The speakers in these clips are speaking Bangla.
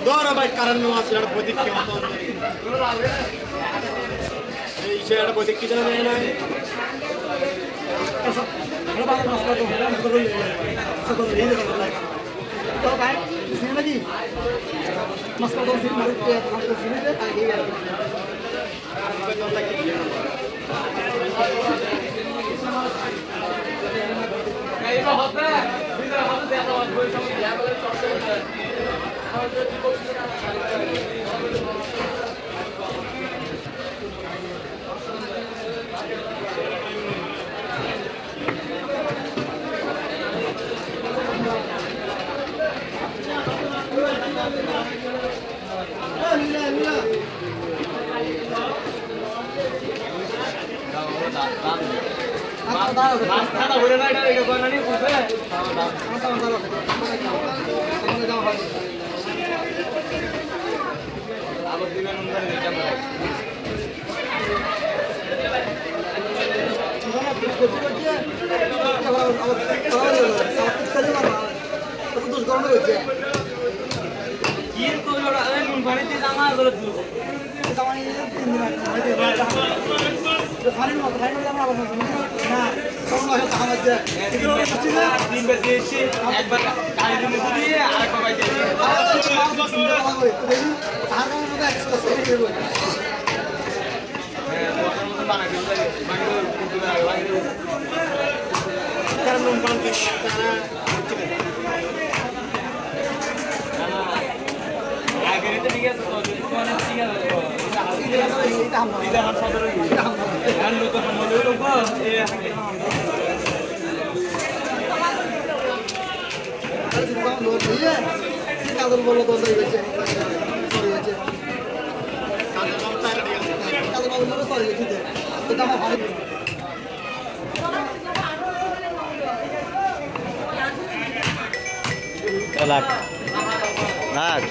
Dora vai carando uma senhora pode que uma tonta. Ei, senhora pode que já não é nada. Essa, eu vou passar para o programa do Rio. Só do Rio do Rio. Então vai, sim aqui. Mas quando eu filmo eu tenho que filmar aqui. Aí vai rodar. রাস্তাটা ঘুরে না এটা এটা কোন নিয়ে বুঝে আবার দিবেন অনুযায়ী এটা বলে কি তো ওরা নুন পানিতে জামা করে দিল জামাই 3 দিন আগে খালি না খালি না আমরা না কোন হয় তা আমাদের এগুলো হচ্ছে না দিন বের দিয়েছি একবার গাড়ি দিয়ে দিয়ে আর কবাই দিয়েছি তার মধ্যে এক্সপ্রেস করে দেব হ্যাঁ ওটার মধ্যে বানাই দিই মানে করতে লাগে কারণ নুন পানি তারা আগে রেতে ঠিক আছে তো মানে ঠিক আছে এটা হাম সদর এটা হাম আর লোক আমলে লোক এ আর যদি কোন লোক দিয়ে কি কাজল বলো তো সরি হয়েছে কাজল বাবু তাই রেডি আছে কাজল বাবু বলো সরি হয়েছে এটা আমার ভালো লাখ লাখ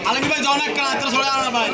हालांकि भाई जौन एक कराते थोड़ा आना भाई